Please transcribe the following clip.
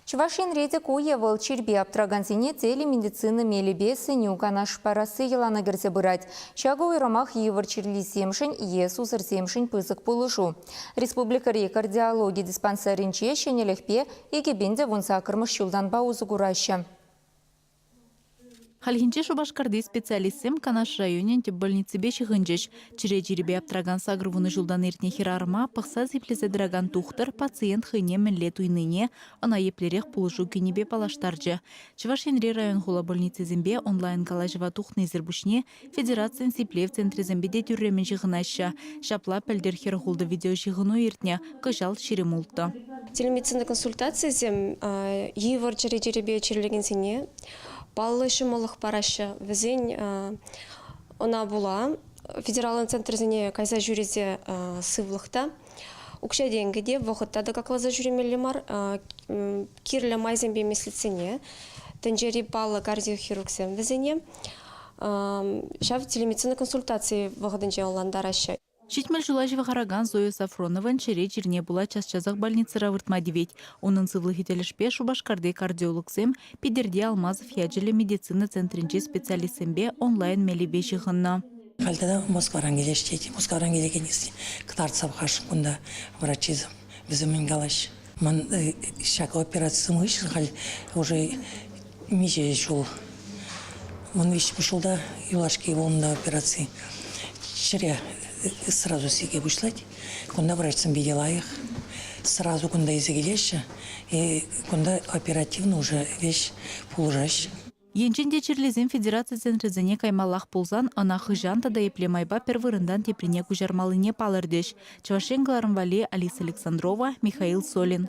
Чувашин редик уевал чербе аптрагансине цели медицины мелебесы нюканаш парасы елана герзе бырать. Чаговый ромах евар черли семшин есусыр семшин пызык пулышу. Республикари кардиологии диспансеринче шенелехпе егебенде вунсакырмыш шулдан баузы гураща. Хальхинче Шубашкарды специалистсем Канаш районен теп больницы беші ғынжеш. Чире жеребе аптраган сагрывуны жылдан ертне хирарма, пақса зиплезе драган тухтар пациент хыне мінлет уйныне, ана еплерех пулышу кенебе палаштаржы. Чувашенре район хула больницы зембе онлайн калажева тухны зербушне федерациян сипле в центре зембеде тюрремен жығынаща. Шапла пәлдер хирхулды видео жығыну ертне кыжал ширемулты. Телемедицина консультация зем евар жеребе черлеген сене. Баллы шымылық парашы візен она була. Федеральный центр зене кайза жүрезе сывлықта. Укша денгеде вақыттады каклаза жүремелі мар. Кирлі майзембе меслицене. Тенджери баллы кардиохирургсем візене. Шав телемедицина консультации вағыдынже оландарашы. Шитмел Жулажева Хараган Зоя Сафронован чере черне була час-часах больницы равыртма девять. Onun сывлыхителешпе Шубашкарды кардиологсем пидерде Алмазов яджеле медицина центринче специалистсембе онлайн мелебе жығынна. Хальтада Москваран келештейді. Москваран келегенесі кытарцав хашым күнда врачизм. Візімен галаш. Ман шака операциясым ғышын хал уже меже жол. Ман вещь пошелда юлашки волнда операции. Чере сразу себе вышлать, куда врачам видела их, сразу куда изгилеща, и куда оперативно уже вещь положаща. Енченде черлезем федерация центрезене каймалах пулзан, ана хыжанта да еплемайба первырындан теприне кужармалыне палырдеш. Чувашен Гларамвали, Алиса Александрова, Михаил Солин.